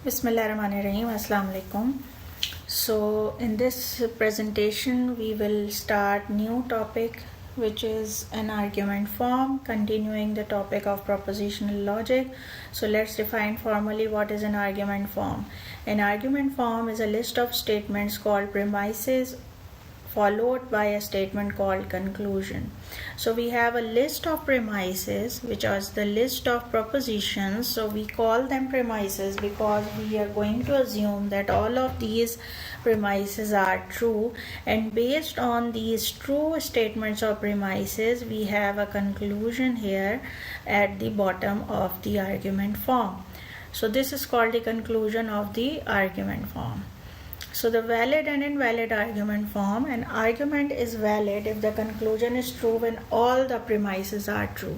Bismillahirrahmanirrahim. Assalamu alaikum. So in this presentation we will start new topic, which is an argument form, continuing the topic of propositional logic. So let's define formally what is an argument form. An argument form is a list of statements called premises followed by a statement called conclusion. So we have a list of premises, which is the list of propositions. So we call them premises because we are going to assume that all of these premises are true, and based on these true statements of premises we have a conclusion here at the bottom of the argument form. So this is called the conclusion of the argument form. So the valid and invalid argument form: an argument is valid if the conclusion is true when all the premises are true.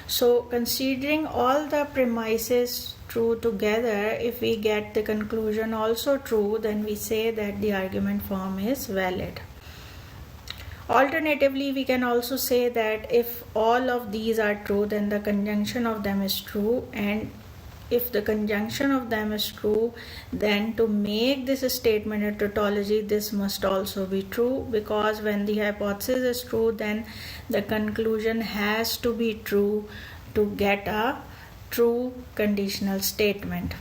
So considering all the premises true together, if we get the conclusion also true, then we say that the argument form is valid. Alternatively, we can also say that if all of these are true, then the conjunction of them is true, and if the conjunction of them is true, then to make this statement a tautology, this must also be true, because when the hypothesis is true, then the conclusion has to be true to get a true conditional statement.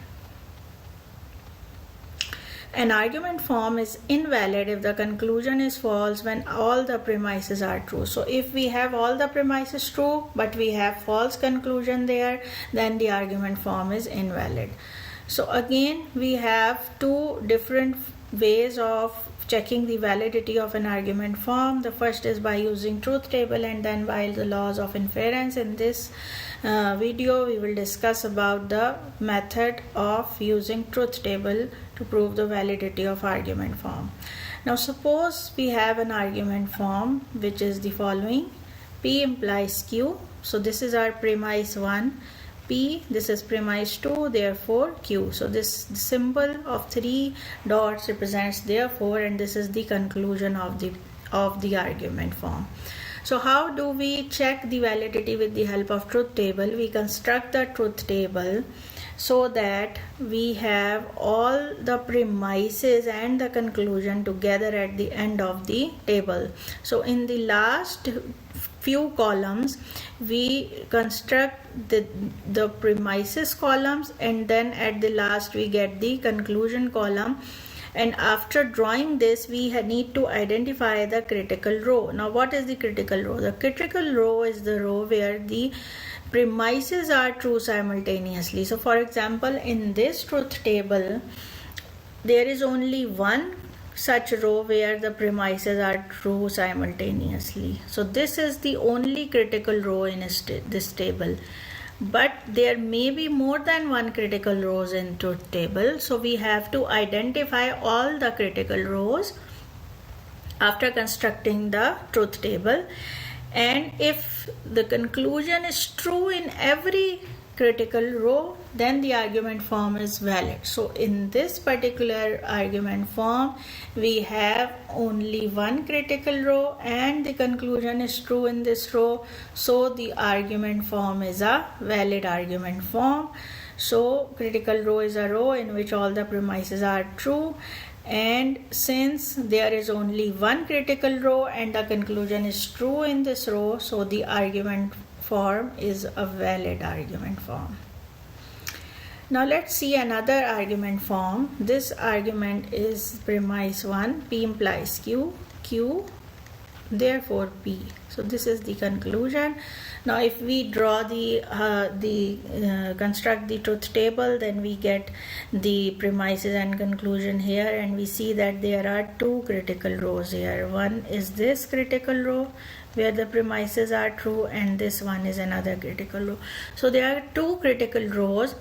An argument form is invalid if the conclusion is false when all the premises are true. So if we have all the premises true but we have false conclusion there, then the argument form is invalid. So again, we have two different ways of checking the validity of an argument form. The first is by using truth table, and then by the laws of inference. In this video we will discuss about the method of using truth table to prove the validity of argument form. Now suppose we have an argument form which is the following: P implies Q. So this is our premise 1, P, this is premise 2, therefore Q. So this symbol of 3 dots represents therefore, and this is the conclusion of the argument form. So how do we check the validity with the help of truth table? We construct the truth table so that we have all the premises and the conclusion together at the end of the table. So in the last few columns we construct the premises columns, and then at the last we get the conclusion column. And after drawing this, we need to identify the critical row. Now what is the critical row? The critical row is the row where the premises are true simultaneously. So for example, in this truth table there is only one such row where the premises are true simultaneously. So this is the only critical row in this table. But there may be more than one critical rows in truth table, so we have to identify all the critical rows after constructing the truth table. And if the conclusion is true in every critical row, then the argument form is valid. So in this particular argument form we have only one critical row and the conclusion is true in this row, so the argument form is a valid argument form. So critical row is a row in which all the premises are true, and since there is only one critical row and the conclusion is true in this row, so the argument form is a valid argument form. Now let's see another argument form. This argument is premise 1, P implies Q, Q, therefore P. So this is the conclusion. Now if we draw construct the truth table, then we get the premises and conclusion here, and we see that there are two critical rows here. One is this critical row where the premises are true, and this one is another critical row. So there are two critical rows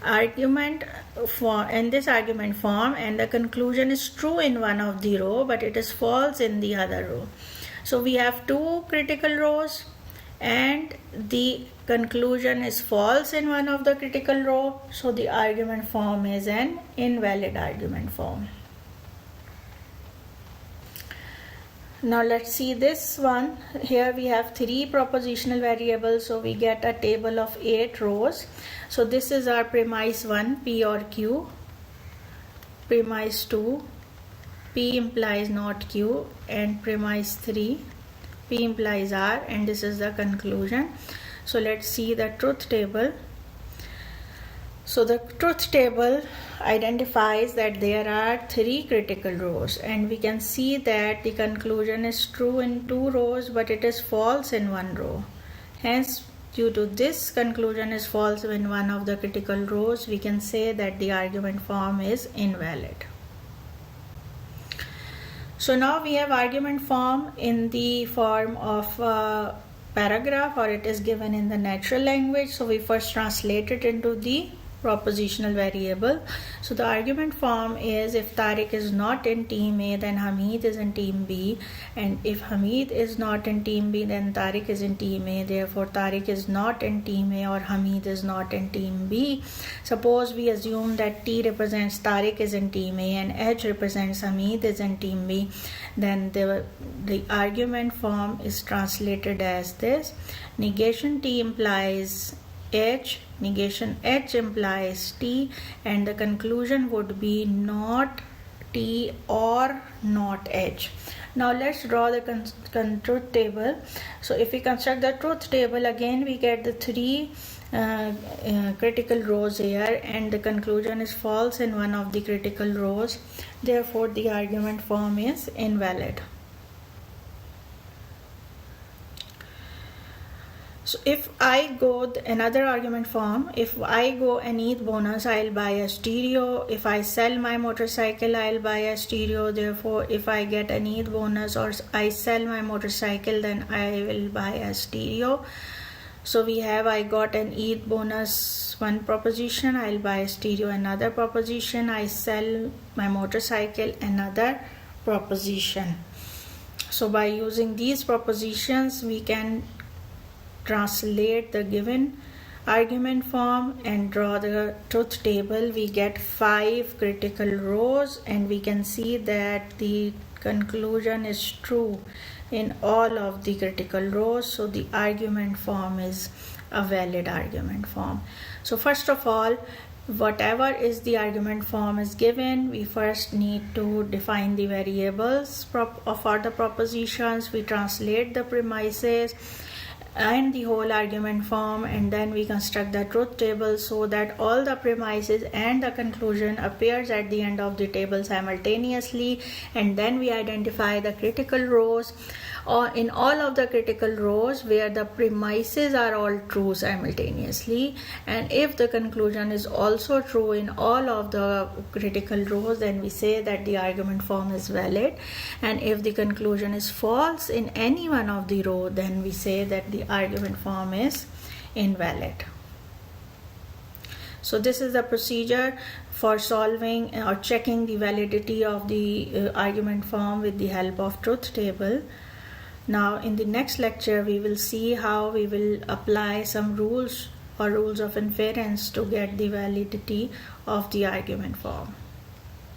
argument for in this argument form, and the conclusion is true in one of the row but it is false in the other row. So we have two critical rows and the conclusion is false in one of the critical row, so the argument form is an invalid argument form. Now let's see this one. Here we have 3 propositional variables, so we get a table of 8 rows. So this is our premise 1, P or Q. premise 2, P implies not Q, and premise 3, P implies R, and this is the conclusion. So let's see the truth table. So the truth table identifies that there are 3 critical rows, and we can see that the conclusion is true in 2 rows but it is false in 1 row. Hence, due to this conclusion is false in one of the critical rows, we can say that the argument form is invalid. So now we have argument form in the form of a paragraph, or it is given in the natural language. So we first translate it into the propositional variable. So the argument form is, if Tariq is not in team A, then Hamid is in team B, and if Hamid is not in team B, then Tariq is in team A. Therefore Tariq is not in team A, or Hamid is not in team B. Suppose we assume that T represents Tariq is in team A and H represents Hamid is in team B, then the argument form is translated as this: negation T implies H, negation H implies T, and the conclusion would be not T or not H. Now let's draw the truth table. So if we construct the truth table, again we get the 3 critical rows here, and the conclusion is false in one of the critical rows. Therefore the argument form is invalid. So if I go another argument form, if I go and eat bonus, I'll buy a stereo. If I sell my motorcycle, I'll buy a stereo. Therefore, if I get an eat bonus or I sell my motorcycle, then I will buy a stereo. So we have, I got an eat bonus, one proposition, I'll buy a stereo, another proposition, I sell my motorcycle, another proposition. So by using these propositions, we can translate the given argument form and draw the truth table. We get 5 critical rows, and we can see that the conclusion is true in all of the critical rows. So the argument form is a valid argument form. So first of all, whatever is the argument form is given, we first need to define the variables for the propositions. We translate the premises and the whole argument form, and then we construct the truth table so that all the premises and the conclusion appears at the end of the table simultaneously, and then we identify the critical rows, or in all of the critical rows where the premises are all true simultaneously, and if the conclusion is also true in all of the critical rows, then we say that the argument form is valid, and if the conclusion is false in any one of the row, then we say that the argument form is invalid. So this is the procedure for solving or checking the validity of the argument form with the help of truth table. Now in the next lecture, we will see how we will apply some rules or rules of inference to get the validity of the argument form.